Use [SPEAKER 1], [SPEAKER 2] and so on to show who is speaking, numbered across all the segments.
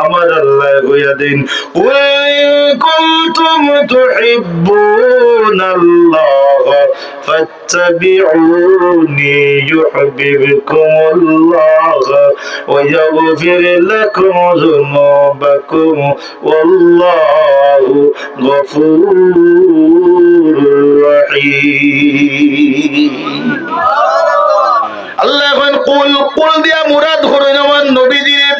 [SPEAKER 1] আমার আল্লাহ কইয়া দিন, কুনতুম তুহিব্বুনাল্লাহ ফাত্তাবিউনি ইউহিব্বুকুমুল্লাহ ওয়া ইয়াগফির লাকুম যুনুবাকুম ওয়াল্লাহু গফুরুর রহিম। আল্লাহ এখন কুল দিয়া মুরাদ করেন আমার নবীজির,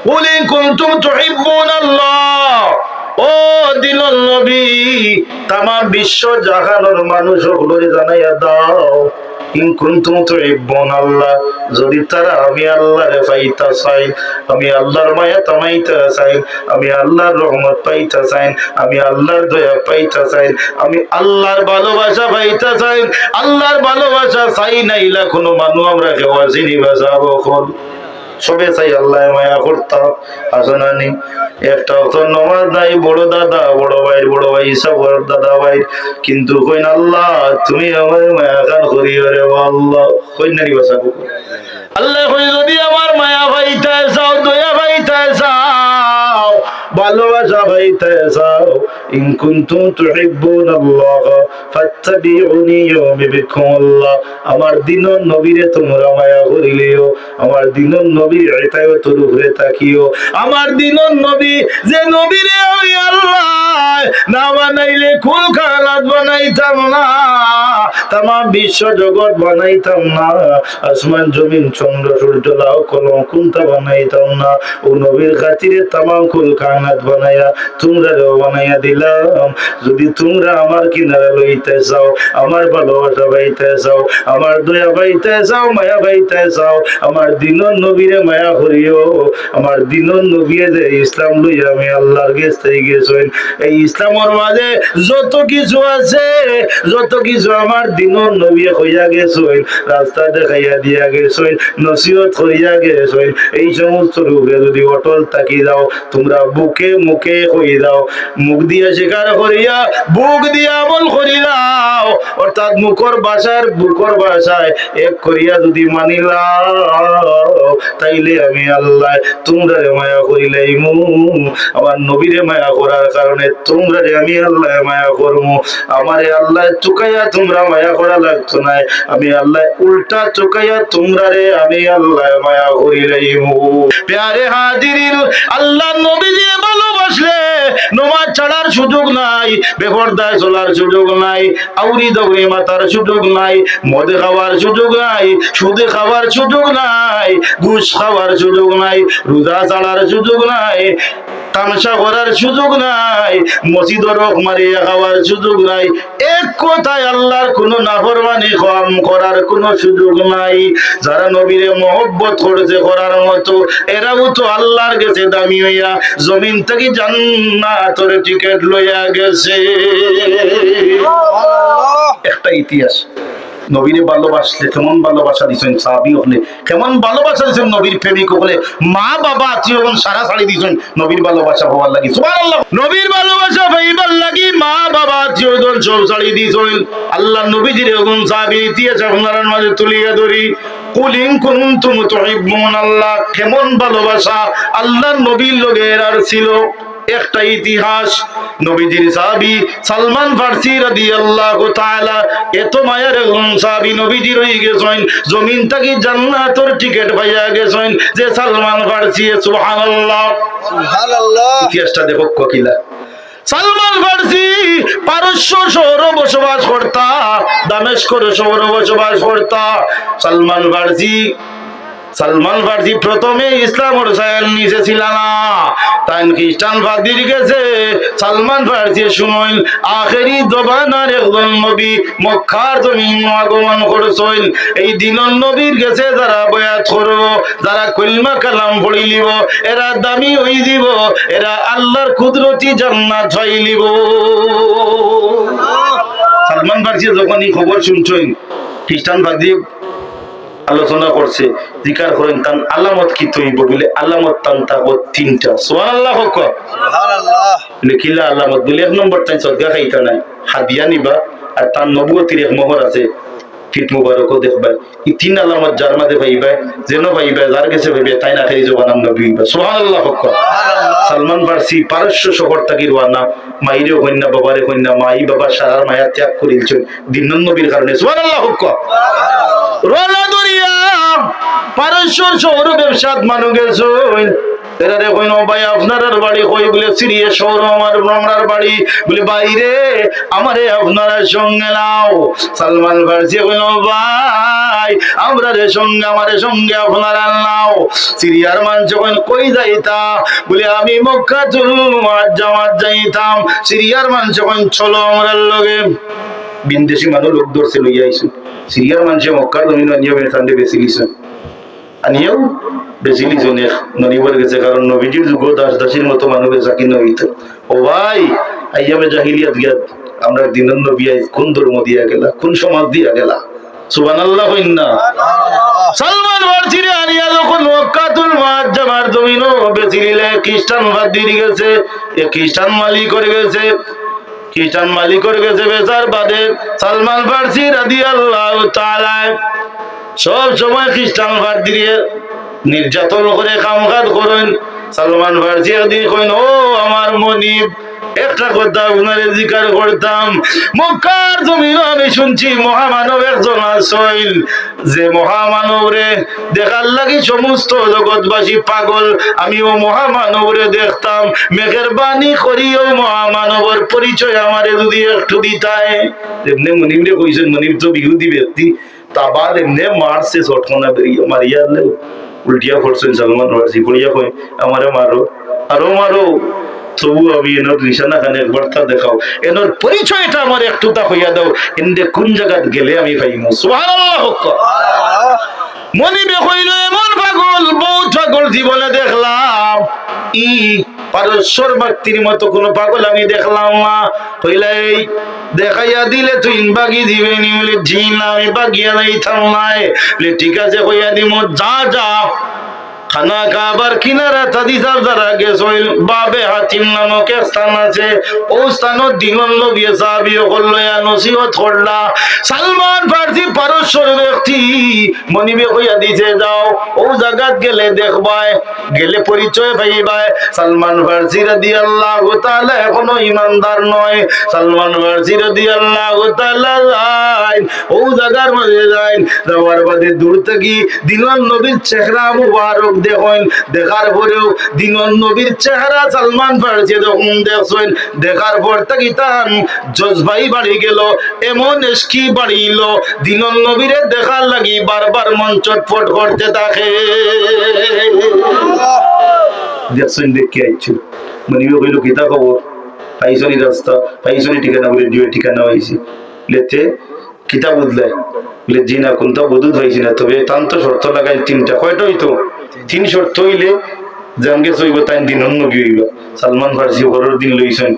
[SPEAKER 1] কুল ইন কুনতুম তুহিব্বুনাল্লাহ, ও দিলর নবী তামাম বিশ্ব জাহানের মানুষ সকলকে জানাইয়া দাও, ইন কুনতুম তুহিব্বুনাল্লাহ, যদি তারা আমি আল্লাহরে পাইতা চাই, আমি আল্লাহর মায়া তামাইতা চাই, আমি আল্লাহর রহমত পাইতা চাই, আমি আল্লাহর দয়া পাইতা চাই, আমি আল্লাহর ভালোবাসা পাইতা চাই, আল্লাহর ভালোবাসা চাই নাইলা কোনো মানুষ আমরা কেউ আসিনি বাঁচাবো কল সবে চাই আল্লাহ মায়া করতাম আসনানি একটা তো নমাজ নাই, বড় দাদা বড় ভাই সব দাদা ভাই, কিন্তু কইন আল্লাহ তুমি আমার মায়া খান করিও রে আল্লাহ, কইন নারী বাঁচাবো আল্লাহ কই যদি আমার মায়া ভাইতে চাও, দয়া ভাইতে চাও, ভালোবাসা ভাইতে চাও, ইন কুনতুম তুহিব্বুনাল্লাহ ফাত্তাবিউনি ইউহিব্বুকুমুল্লাহ, আমার দিনের নবীরে তোমরা মায়া করিলেও, আমার দিনের নবীর ইতায়াতের উপরে তাকিও, আমার দিনের নবী যে নবীরে আমি আল্লাহ না বানাইলে কুল কায়নাত বানাইতাম না, তামাম বিশ্ব জগৎ বানাইতাম না, আসমান জমিন চন্দ্র সূর্য লাও কলম কুন্তা বানাইতাম না, ও নবীর খাতিরে তামাম কুল কায়নাত বানাইয়া তোমরাও বানাইয়া দিলাম। যদি তোমরা আমার কিনারা লইতে চাও, আমার ভালোবাসা পাইতে চাও, আমার দয়া পাইতে চাও, মায়া পাইতে চাও, আমার দিনের নবীরে মায়া করিও, আমার দিনের নবীয়ে যে ইসলাম লইয়া আমি আল্লাহর কাছে গেছেন, এই ইসলামের মাঝে যত কিছু আছে, যত কিছু আমার দিনের নবী হইয়া গেছেন, রাস্তা দেখাইয়া দিয়া গেছেন, নসিহত করিয়া গেছেন, এই সমস্ত রূপে যদি অটল থাকি যাও, তোমরা বুকে মুখে কই দাও, মুখ দিয়া স্বীকার করিয়া বুক দিয়া আমল করি দাও, অর্থাৎ মুখর ভাষার বুকর ভাষায় এক করিয়া যদি মানিলাও, তাইলে আমি আল্লাহ তোমরা মায়া করিলাইমু, আমার নবীরে মায়া করার কারণে তোমরা আমি আল্লাহ মায়া করবো, আমারে আল্লাহ চুকাইয়া তোমরা মায়া করা লাগতো না, আমি আল্লাহ উল্টা চুকাইয়া তোমরা রে আমি আল্লাহ মায়া করিলাইমু। প্যারে হাজিরিন, আল্লাহ নবীজি ভালোবাসলে নমাজ ছাড়ার সুযোগ নাই, বেপরদায় চলার সুযোগ নাই, আউরি দৌড়ি মাতার সুযোগ নাই, মদে খাওয়ার সুযোগ নাই, সুদে খাওয়ার সুযোগ নাই, ঘুষ খাওয়ার সুযোগ নাই, রোজা ছাড়ার সুযোগ নাই, তামসা করার সুযোগ নাই, মসজিদের রোগ মারিয়া খাওয়ার সুযোগ নাই, এক কথায় আল্লাহর কোনো নাফরমানি কম করার কোনো সুযোগ নাই। যারা নবীরে মহব্বত করেছে করার মতো, এরাও তো আল্লাহর কাছে দামি হইয়া জমিন থেকে জান্নাতের টিকিট লইয়া গেছে। একটা ইতিহাস, নবীরে ভালোবাসলে কেমন ভালোবাসা দিচ্ছেন সাহাবী হলে, কেমন ভালোবাসা দিচ্ছেন নবীর প্রেমিক হলে, মা বাবা আত্মীয় সারা ছাড়ি দিচ্ছেন নবীর ভালোবাসা হওয়ার লাগি, সুবহানাল্লাহ, নবীর ভালোবাসা পাইবার লাগি মা বাবা আত্মীয় সব ছাড়ি দিচ্ছেন। আল্লাহ নবীজির এরকম সাহাবী ইতিহাস আপনার মাঝে তুলিয়া ধরি, কুল ইন কুনতুম তুহিব্বুনাল্লাহ, কেমন ভালোবাসা আল্লাহ নবীর লগে আর ছিল। একটা ইতিহাস, নবীজির সাহাবী সালমান ফারসি রাদিয়াল্লাহু তাআলা এত মায়ার সাহাবী নবীজির হয়ে গেছেন, জমিন থেকে জান্নাতের টিকিট পাইয়া গেছেন যে সালমান ফারসি, সুবহানাল্লাহ সুবহানাল্লাহ। ইতিহাসটা দেখো কোকিলা, সালমান ফারসি পারস্য শহরে বসবাস করতা, দামেস্কের শহরে বসবাস করতা। সালমান ফারসি প্রথমে ইসলামের সায়ান নিচে ছিল না, তাই খ্রিস্টান ফাদির গেছে। সালমান ফারসি শুনইল আখেরি জবানার একজন নবী মক্কার জমিন আগমন করেছেন, এই দিনের নবীর গেছে যারা বয়াত করব, যারা কলিমা কালাম পড়ি লিব, এরা দামি হই দিব, এরা আল্লাহর কুদরতি জান্নাত পাই লিব। সালমান ফারসি যখন এই খবর শুনছেন, খ্রিস্টান ফাদি আলোচনা করছে, জিকার করেন তান আলামত কি তৈব বলে, আলামত তান থাকবো তিনটা, সুবহানাল্লাহ সুবহানাল্লাহ। কিলা আলামত বলে, এক নম্বর তাই সদকা খাইতা নাই, হাদিয়া নিবা, আর তার নবুয়তির এক মোহর আছে, ফিট মুবারকও দেখবাই এই তিন আলামত যার মাঝে পাইবাই যেন পাইবাই যার কাছে পাইবে তাই না খাই জবানান নবী সুবহানাল্লাহ হক সালমান ফার্সি পারস্য শহর থাকি রওনা মাইরে কন্যা বাবারে কন্যা মাই বাবা সারার মায়া ত্যাগ করিলছেন দিন নবীর কারণে সুবহানাল্লাহ হক রওনা দরিয়া পারস্য শহর ব্যবসাত মানু গেছেন এরারে কইন ভাই আপনার বাড়ি কই বলে সিরিয়া শহর আমরার বাড়ি বলে বাইরে আমারে আপনারা সঙ্গে নাও সালমান ফার্সি কইন ভাই আমরারে সঙ্গে আমারে সঙ্গে আপনারা নাও সিরিয়ার মানুষ যখন কই যাইতা বলে আমি মক্কাতুল মুআজ্জামাত যাইতাম সিরিয়ার মানুষ যখন চলো আমরার লগে বিদেশি মানুষ লোক ধরছে লইয়া আইছে সিরিয়ার মানুষে মক্কার জমিন নিয়ে বেসান্ডে বেশি গেছে আনিও বেশি লিজনে ননিবার গেছে কারণ নবীজির যুগ দাস দাসীর মতো মানুষের চাকরি নইত ও ভাই আইয়ামে জাহিলিয়াত গিয়া আমরা দিনন নবী কোন ধর্ম দিয়া গেলা কোন সমাজ দিয়া গেলা সুবহানাল্লাহ কইনা সালমান ফার্সিরে আনিয়া যখন মক্কাতুল মুআজ্জামার জমিনও বেশি লিলে খ্রিস্টান বাদী গেছে এ খ্রিস্টান মালিক করে গেছে খ্রিস্টান মালিক করে গেছে বেচার বাদে সালমান ফার্সি রাদিয়াল্লাহু তাআলা সব সময় খ্রিস্টান ফার্সি নির্যাতন করে কামকাজ করেন সালমান ফার্সি একদিন কইন ও আমার মনিব একটা কথা আপনারে জিকার করতাম মক্কার জমিন আমি শুনছি মহামানব একজন আছেন যে মহামানব রে দেখার লাগি সমস্ত জগৎবাসী পাগল আমি ও মহামানব রে দেখতাম মেহেরবানি করিও মহামানবর পরিচয় আমারে যদি একটু দিতায় এমনি মনিব রে কইছেন মনিব তো বিহুদি ব্যক্তি তা বাদ এমনি মারছে চটকনা বেরিয়ে মারিয়া উল্টিয়া পড়ছেন সালমান ফার্সি পড়িয়া কই আমারে মারো আরো মারো তবু আমি এনার নিশানা খানে একবার তা দেখাও এনার পরিচয়টা আমার একটু তা হইয়া দাও এন্ডে কোন জায়গাত গেলে আমি পাইমু সুবহানাল্লাহ মনিবে কইল এমন পাগল বহুত পাগল জীবনে দেখলাম ই পারস্যর ব্যক্তির মতো কোন পাগল আমি দেখলাম না কইলাই দেখাইয়া দিলে তুই বাগি দিবে নি বলে জি না আমি বাগিয়া যাইতাম নাই বলে ঠিক আছে কইয়া দিমু যা যা খানা খাবার কিনারা তাদি সাহেব যারা গেছিল বাবে হাতিম নামক এক স্থান আছে ও স্থানত দিনন নবী সাহাবীও কল্লয়া নসিহত করলা সালমান ফার্সি পারস্যর ব্যক্তি মনিবে কইয়া দিছে যাও ও জায়গাত গেলে দেখবাই গেলে পরিচয় পাইবাই সালমান ফার্সি রাদিয়াল্লাহু তাআলা এখনো ইমানদার নয় সালমান ফার্সি রাদিয়াল্লাহু তাআলা ও জায়গার মধ্যে যাই যাওয়ার বাদে দূর থেকে দিনন নবীর চেহারা মুবারক দেখেন দেখার পরেও দিনন নবীর চেহারা সালমান ফার্সি দেখছেন দেখার পর থেকে তার জজবাই বাড়ি গেল এমন এসকি বাড়িল দিনন নবীরে দেখার লাগি বারবার মন চটপট করতে থাকে দেখছেন দেখে আইছিল মনিবে কইল কিতা খবর পাইছনি রাস্তা পাইছনি ঠিকানা বলে দিও ঠিকানা হইছে লেতে কিতা বুঝলাই বলে জি না কোনটা বুঝুত হয়েছি না তবে তান তো শর্ত লাগাই তিনটা কয়টা হইতো তিন শর্ত হইলে জানগে চইব তাই দিন অন্য কি হইব সালমান ফার্সি ঘরের দিন লইছেন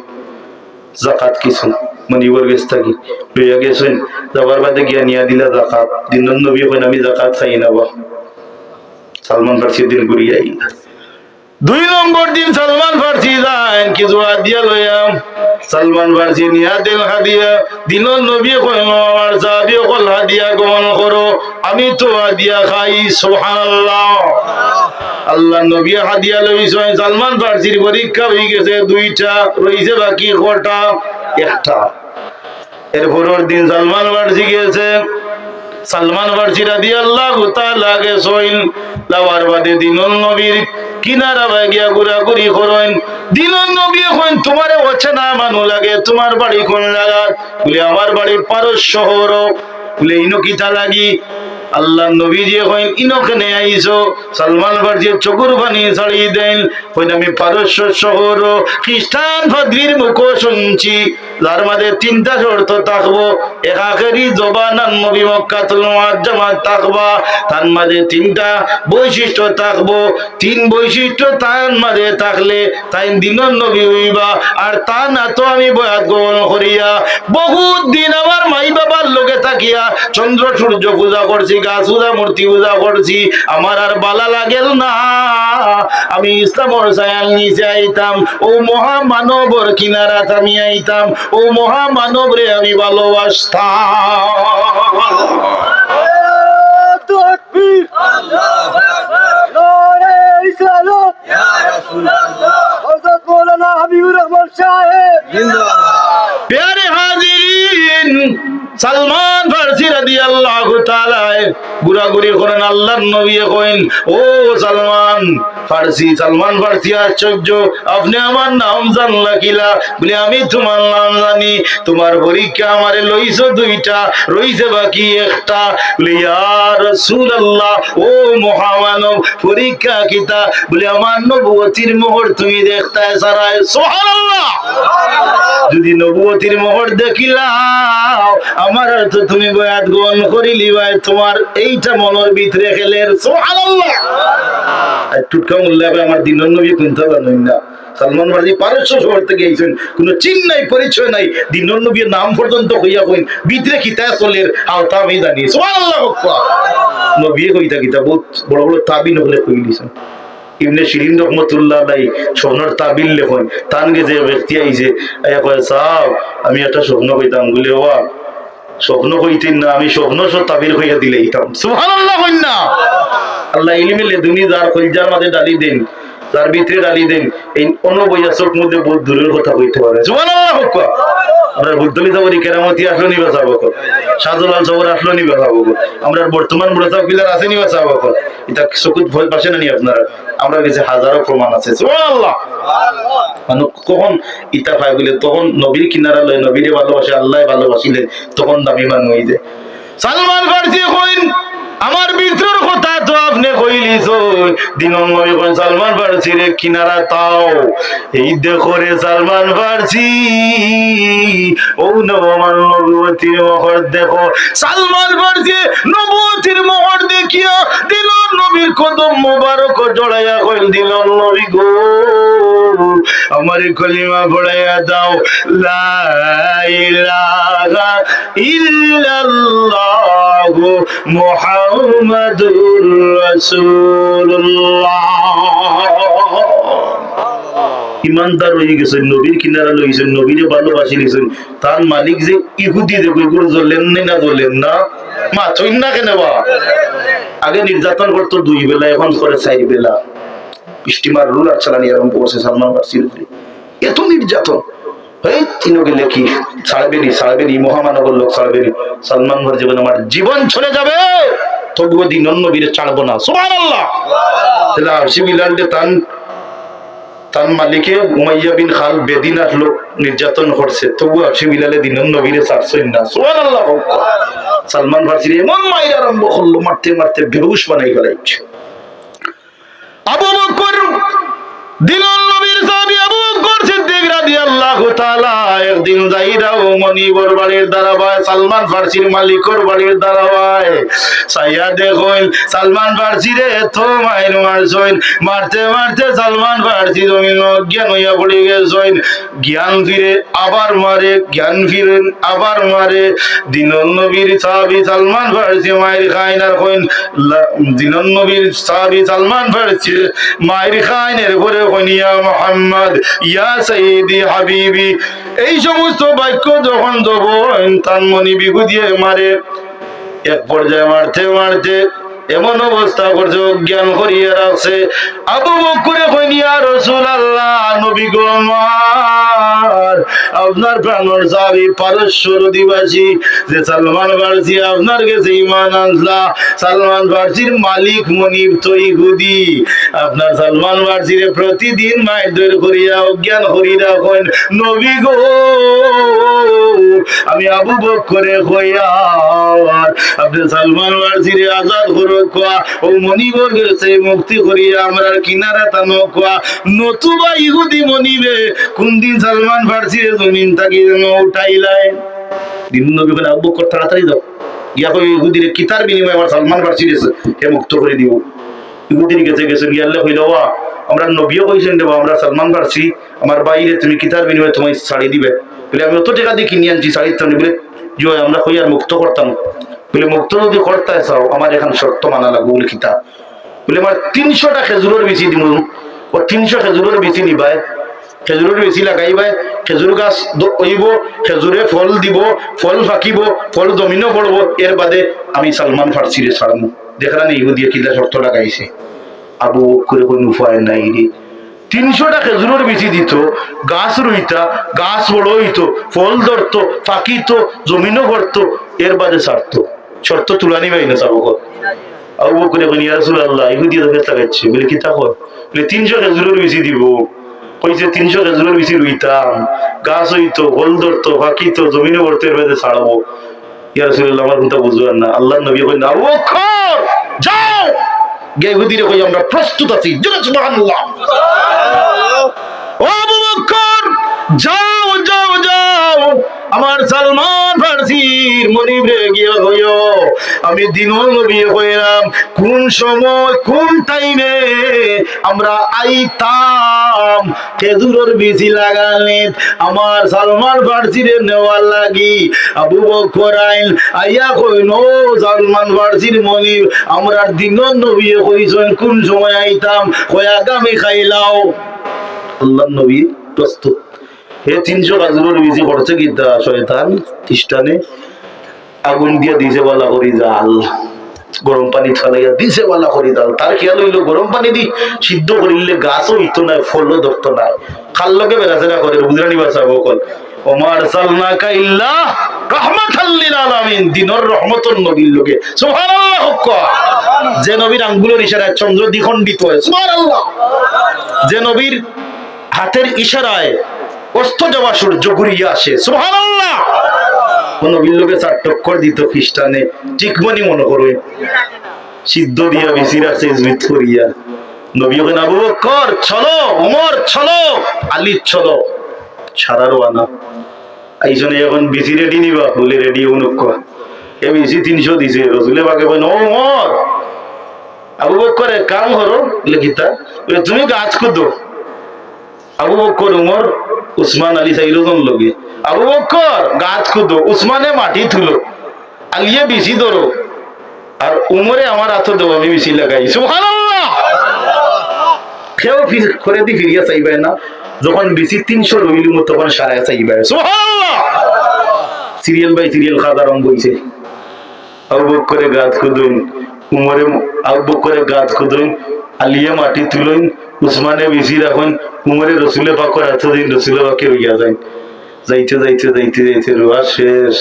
[SPEAKER 1] জাকাত কিছু মনিবর গেছ থাকি লইয়া গেছেন যাবার বাদে গিয়া নিয়া দিলা জাকাত দিন নবী কইন আমি জাকাত খাই না বা সালমান ফার্সি দিন ঘুরিয়া আইলা 2 নম্বর দিন সালমান ফার্সি যান কিছু হাদিয়া লইয়াম সালমান ফার্সি নিয়া দিল হাদিয়া দিন নবী কইন আমার সাহাবী কল হাদিয়া গ্রহণ করো আমি তো হাদিয়া খাই সুবহানাল্লাহ আল্লাহ নবী হাদিয়া লইছেন সালমান ফার্সির পরীক্ষা হয়ে গেছে 2টা রইছে বাকি কটা একটা এর পরের দিন সালমান ফার্সি গেছে সালমান ফার্সি রাদিয়াল্লাহু তাআলা গেছেন লাওয়ার বাদে দিনন নবীর কিনারা গিয়া ঘোরাঘুরি করেন দিনন নবী কইন তোমারে অচেনা মানু লাগে তোমার বাড়ি কোন জায়গা বলে আমার বাড়ি পারস্য শহর বলে ইনো কিতা লাগি আল্লাহ নবী যে কইন ইনোখানে আইছো সালমান ফার্সি চকুর পানি ছাড়ি দেন কইন আমি পারস্য শহর খ্রিস্টান ফাদ্রির মুখ শুনছি যার মাঝে 3টা শর্ত থাকবো এক আখেরি জবানান নবী মক্কাতুল মুআজ্জামাত থাকবা তার মাঝে 3টা বৈশিষ্ট্য থাকবো 3 বৈশিষ্ট্য তার মাঝে থাকলে তাই দিনন নবী হইবা আর তা না তো আমি বয়াত গ্রহণ করিয়া বহুত দিন আমার মাই বাবার লগে থাকিয়া চন্দ্র সূর্য পূজা করছি গাছ পূজা মূর্তি পূজা করছি আমার আর বালা লাগেল না আমি ইসলামর ছায়ার নিচে আইতাম ও মহামানবর কিনারাত আমি আইতাম ও মহামানব রে আমি ভালোবাসতাম। प्यारे हाजिरीन সালমান ফারসি রাদিয়াল্লাহু তাআলা গুরাগুরি করেন আল্লাহর নবী কইন ও সালমান ফারসি আশ্চর্য আপনি আমার নাম জানলা কিলা বলে আমি তোমার নাম জানি তোমার পরীক্ষা আমারে লইছো দুইটা রইছে বাকি একটা বলে ইয়া রাসূলুল্লাহ ও মহামানব পরীক্ষা কিতা বলে আমার নবুয়তির মোহর তুমি দেখতে সারায় সুবহানাল্লাহ যদি নবুয়তির মোহর দেখিলাও আমার তো তুমি বয়াত গ্রহণ করিলি ভাই তোমার এইটা মনের ভিতরে খেলের সুবহানাল্লাহ টুটকা মোল্লা ভাই আমার দিনের নবী কোনটা জানেন না সালমান ফারসি পারস্য শহর থেকে আইছেন কোনো চিহ্ন নাই পরিচয় নাই দিনের নবীর নাম পর্যন্ত হইয়া কইন ভিতরে কিতা চলের আওতা আমি জানি সুবহানাল্লাহ নবী কইতা কিতা বহুত বড় বড় তাবিন হলে কই দিছেন ইবনে শিরিন রহমাতুল্লাহ আলাইহি স্বপ্নের তাবিল লেখন তানকে যে ব্যক্তি আইছে আয়া কয় সাহেব আমি একটা স্বপ্ন কইতাম বলে ওয়া স্বপ্ন কইতেন না আমি স্বপ্ন সব তাবির হইয়া দিলেইতাম সুবহানাল্লাহ কইনা আল্লাহ ইলমে লেদুনি যার কলজার মাঝে ডালি দেন তার ভিতরে ডালি দেন এই অনবয়া চোখ মধ্যে বহুত দূরের কথা কইতে পারে সুবহানাল্লাহ হক আমরা বুদ্ধলি সাবরি কেরামতি আসলো নি বাঁচাবো শাহজালাল সাবর আসলো নি বাঁচাবো আমরা বর্তমান মুরাসাব পিলার আছে নি বাঁচাবো এটা চকুত ভয় পাশে না নি আপনারা আমরা কাছে হাজারো প্রমাণ আছে সুবহানাল্লাহ মানুষ কখন ইতা পায় বলে তখন নবীর কিনারা লয় নবীরে ভালোবাসে আল্লাহ ভালোবাসিলেন তখন দামি মান হয়ে যায় সালমান ফারসি কইন আমার ভিতরের কথা তো আপনি কইলিস দিনন নবী কইন সালমান ফারসির কিনারা তাও এই দেখো রে সালমান ফারসি ও নবমান নবুয়তির মোহর দেখো সালমান ফারসি নবুয়তির মোহর দেখিয়া দিনন নবীর কদম মোবারক জড়াইয়া কইল দিনন নবী গো আমার কলিমা পড়াইয়া দাও লা ইলাহা ইল্লাল্লাহ মুহাম্মাদুর রাসূলুল্লাহ ইমানদার হয়ে গেছেন নবীর কিনারা লইছেন নবীরে ভালোবাসি লিছেন তার মালিক যে ইহুদি দেখো এগুলো জ্বলেন না জ্বলেন না মা চইন না কেন বা আগে নির্যাতন করতো 2 বেলা এখন করে 4 বেলা স্টিমার রুলার চালানি আরম্ভ করছে সালমান ফারসির উপরে এত নির্যাতন এই তিনও গেলে কি ছাড়বেনি মহামানবের লোক ছাড়বেনি সালমান ফারসি জীবন আমার জীবন চলে যাবে তবুও দিন অন্য বীরে ছাড়বো না সুবহানাল্লাহ তাহলে আরশি বিলালকে তার মালিকে উমাইয়া বিন খাল বেদিন আসলো নির্যাতন করছে তবু আরশি বিলালে দিন অন্য বীরে ছাড়ছেন না সুবহানাল্লাহ সালমান ফারসির এমন মাইর আরম্ভ করলো মারতে মারতে বেহুশ বানাই ফেলাইছে আবু বকর দিনুল নবীর সাহাবী আবু বকর সিদ্দিক রাদিয়াল্লাহু তাআলা একদিন যাইরাও মনিবর বাড়ির দারাবায় সালমান ফারসির মালিকর বাড়ির দারাবায় সাইয়া দেখুন সালমান ফারসিরে তো মাইর মারছইন মারতে মারতে সালমান ফারসি জমিন অজ্ঞান হইয়া পড়ে গেছইন জ্ঞান ফিরে আবার মারে জ্ঞান ফিরেন আবার মারে দিনুল নবীর সাহাবী সালমান ফারসি মাইর খায় না কইন দিনুল নবীর সাহাবী সালমান ফারসি মাইর খায়নের পরে কইনিয়া মুহাম্মদ ইয়া সাইয়্যিদি হাবিবি এই সমস্ত বাক্য যখন যখন তার মনি বিগু দিয়ে মারে এক পর্যায়ে মারতে মারতে এমন অবস্থা করছে অজ্ঞান করিয়া রাখছে আবু বকর কইন ইয়া রাসূলুল্লাহ নবী গো আমার আপনার প্রাণের সাহাবী পারস্যর অধিবাসী যে সালমান ফারসি আপনার কাছে ঈমান আনলা সালমান ফারসির মালিক মনিব তো ইহুদি আপনার সালমান ফারসির প্রতিদিন মারধর করিয়া অজ্ঞান করিয়া রাখেন নবী গো আমি আবু বকরে কইয়া আপনি সালমান ফারসির আজাদ করো ও মনিবর গেছে মুক্তি করিয়া আমরা কিনারা তানো কোয়া নতুবা ইহুদি মনিবে কোন দিন সালমান ফারসির জমিন থাকি যেন উঠাইলাই দিন নবী বলে আবু বকর তাড়াতাড়ি দাও ইয়া কই ইহুদির কিতার বিনিময়ে আমার সালমান ফারসির হে মুক্ত করে দিব ইহুদির গেছে গিয়ালে কইল ওয়া আমরা নবীও কইছেন দেব আমরা সালমান ফারসি আমার বাইরে তুমি কিতার বিনিময়ে তোমায় ছাড়ি দিবে বলে আমি অত টাকা দিয়ে কিনে আনছি ছাড়ি দিতাম বলে যে আমরা কই আর মুক্ত করতাম বলে মুক্ত যদি করতে চাও আমার এখন শর্ত মানা লাগবে বলে কিতাব বলে আমার 300টা খেজুরের বেশি দিব ও 300 খেজুরের বেশি নিবাই খেজুরের বেশি লাগাইবাই খেজুর গাছ হইব, খেজুরে ফল দিব, ফল ফাঁকিব, ফল জমিনও পড়বো, এর বাদে আমি সালমান ফার্সিরে ছাড়বো। দেখলাম ইহুদিয়া কিলা শর্ত লাগাইছে। আবু বকর কোন উপায় নাই রে, 300টা খেজুরের বিচি দিত, গাছ রইতা, গাছ বড় হইতো, ফল ধরতো, ফাঁকিতো, জমিনও ভরতো, এর বাদে ছাড়তো। শর্ত তুলানি পাই না চাবো। আবু বকর কোন ইয়া রাসূলুল্লাহ, ইহুদিয়া তো ফেস লাগাচ্ছে। বলে কি তা কর? বলে 300 খেজুরের বিচি দিব। কইছে 300 খেজুরের বিচি রইতাম, গাছ হইতো, ফল ধরতো, ফাঁকিতো, জমিনও ভরতো, এর বাদে ছাড়বো। ইয়া রাসূলুল্লাহ, আমার কথা বুঝবেন না। আল্লাহর নবী কইলেন, আবু বকর যাও, গিয়ে ইহুদিরে কই আমরা প্রস্তুত আছি। জোরে সুবহানাল্লাহ। ও আবু বকর যাও যাও যাও, আমার সালমান ফার্সির মনিবে গিয়া হইও। আমি দিনুল নবী হইলাম, কোন সময় কোন টাইমে আমরা আইতাম খেজুরের বিচি লাগালে আমার সালমান ফার্সিরে নেওয়ার লাগি। আবু বকর আইন আইয়া কইল, সালমান ফার্সির মনিব আমরা দিনুল নবী কইছেন কোন সময় আইতাম, কই আগামী খাইলাও। আল্লাহর নবী প্রস্তুত। হে 300 খেজুরের বিচি করছে কিতা শয়তান খ্রিস্টানে, আগুন দিয়ে দিছে বালা করি জাল, গরম পানি ছাড়াইয়া দিছে বালা করি জাল। তার খেয়াল হইলো গরম পানি দি সিদ্ধ করিলে গাছও হইতো না, ফলও ধরতো না, খাল্লকে বেড়াচেরা করে। বুঝরানি বাসা বকল ওমা আরসালনাকা ইল্লা রাহমাতাল লিল আলামিন, দিনের রহমতের নবীর লোকে। সুবহানাল্লাহ। যে নবীর আঙ্গুলের ইশারায় চন্দ্র দ্বিখণ্ডিত হয়, সুবহানাল্লাহ। যে নবীর হাতের ইশারায় অস্ত যাওয়া সূর্য ঘুরিয়ে আসে, সুবহানাল্লাহ। নবীর লোকে 4 টক্কর দিত খ্রিস্টানে, ঠিক মনি মনে করবে সিদ্ধ দিয়া বিচি রাখছে জুইত করিয়া। নবী ওখানে আবু বকর চলো, ওমর চলো, আলী চলো, সারা রওনা। আইজনে এখন বিচি রেডি নিবা, বলে রেডি অনুক এ বিচি 300 দিছে। রসুলে বাকে বলেন, ও ওমর, আবু বকরের কাম হরো লিখিতা, বলে তুমি গাছ খুদো। আবু বকর, উমর, উসমান, আলী 4 জন লগে। আবু বকর গাছ খুদো, উসমানে মাটি তুলো, আলিয়ে বিচি ধরো, আর উমরে আমার হাতে দেবো, আমি বিচি লাগাই। সুবহানাল্লাহ। কেউ করে দি ফিরিয়া চাইবে না। যখন বিচি 300 রইল তখন সারা চাইবে। সুবহানাল্লাহ। সিরিয়াল বাই সিরিয়াল খাওয়া আরম্ভ হইছে। আবু বকরে গাছ খুদুন, উমরে আবু বকরে গাছ খুদুন, আলিয়ে মাটি তুলুন, উসমানে বিচি রাখুন, উমরে রসুলে পাকর হাতে দিন, রসুলে পাকে রইয়া যায়। যাইতে যাইতে যাইতে যাইতে রোয়া শেষ,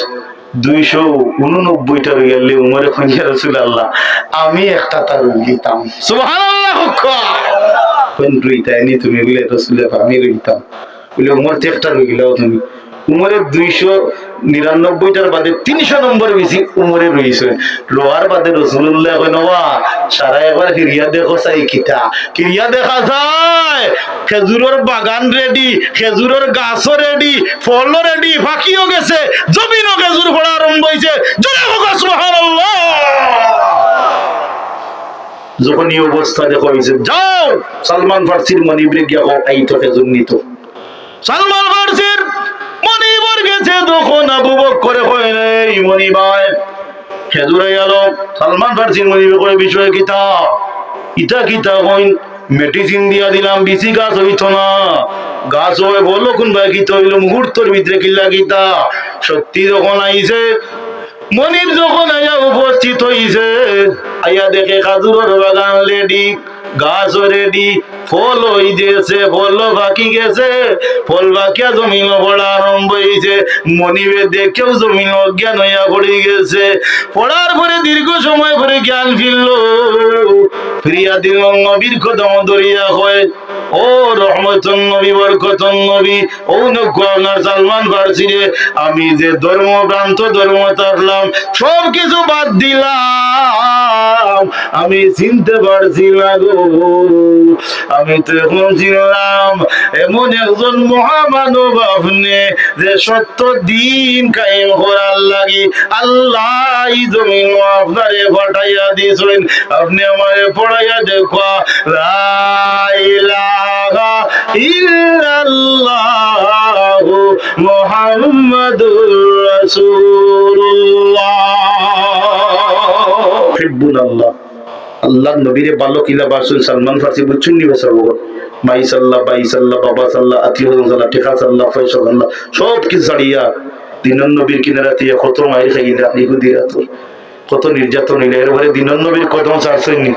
[SPEAKER 1] 289টা রয়ে গেলে উমরে খঞ্জা রাসূলুল্লাহ আমি একটা তার রইতাম। সুবহানাল্লাহ। কোন রইতাইনি তুমি? বলে রাসূলুল্লাহ আমি রইতাম। বলে উমর তে একটা রই গেলাও তুমি? উমরের 299টার বাদে 300 নম্বর বেশি উমরে রইছে। লোহার বাদে রাসূলুল্লাহ কই নওয়া সারা একবার ফিরিয়া দেখো চাই কিতা কিরিয়া দেখা যায়। খেজুরের বাগান রেডি, খেজুরের গাছও রেডি, ফলও রেডি, ফাঁকিও গেছে, জমিনও খেজুর ফলা আরম্ভ হইছে। জোরে হোক সুবহানাল্লাহ। যখন এই অবস্থা দেখো হইছে, যাও সালমান ফার্সির মনিবরে গিয়া আইতো খেজুর নিত। সালমান ফার্সির মনিবর গেছে তখন আবু বকর কয় এই মনিবাই খেজুরে গেল। সালমান ফার্সির মনিবে কয় বিষয় কিতা ইটা কিতা কইন মেডিসিন দিয়া দিলাম, বিচি গাছ হইতো না, গাছ হয়ে বললো কোন ভাই কিতা হইলো মুহূর্তের ভিতরে কিল্লা কিতা। সত্যি যখন আইছে মনিব, যখন আইয়া উপস্থিত হইছে, আইয়া দেখে খাজুরের বাগান রেডি, গাছ রেডি, ফল হই দিয়েছে, ফল বাকি গেছে, ফল বাকিয়া জমিন পড়া আরম্ভ হয়েছে। মনিবে দেখেও জমিন অজ্ঞান হইয়া পড়ে গেছে। পড়ার পরে দীর্ঘ সময় পরে জ্ঞান ফিরল, ফিরিয়া দিল নবীর কদম ধরিয়া হয়, ও রহমতুন নবী, বরকতুন নবী, ও নকু আপনার সালমান ফার্সিরে আমি যে ধর্ম ভ্রান্ত ধর্ম তারলাম সব কিছু বাদ দিলাম, আমি চিনতে পারছি না গো। আমি তো এখন চিনলাম এমন একজন মহামানব আপনি, যে সত্য দিন কায়েম করার লাগি আল্লাহ জমিন আপনারে পাঠাইয়া দিয়েছেন। আপনি আমারে পড়াইয়া দেখা লা ইলাহা ইল্লাল্লাহু মুহাম্মাদুর রাসূলুল্লাহ। আল্লাহ আল্লাহ নবীরে ভালো কিলা বাসুল সালমান ফার্সি বুঝছেন নি বেসার মাই সাল্লাহ বাই সাল্লাহ বাবা সাল্লাহ আত্মীয় সাল্লাহ টেকা সাল্লাহ ফয়সা সাল্লাহ সব কিছু ছাড়িয়া দিনন নবীর কিনারা তিয়া কত মায়ের খাইলা ইহুদিরা তো কত নির্যাতন হইলে এরপরে দিনন নবীর কদম ছাড়ছেন নি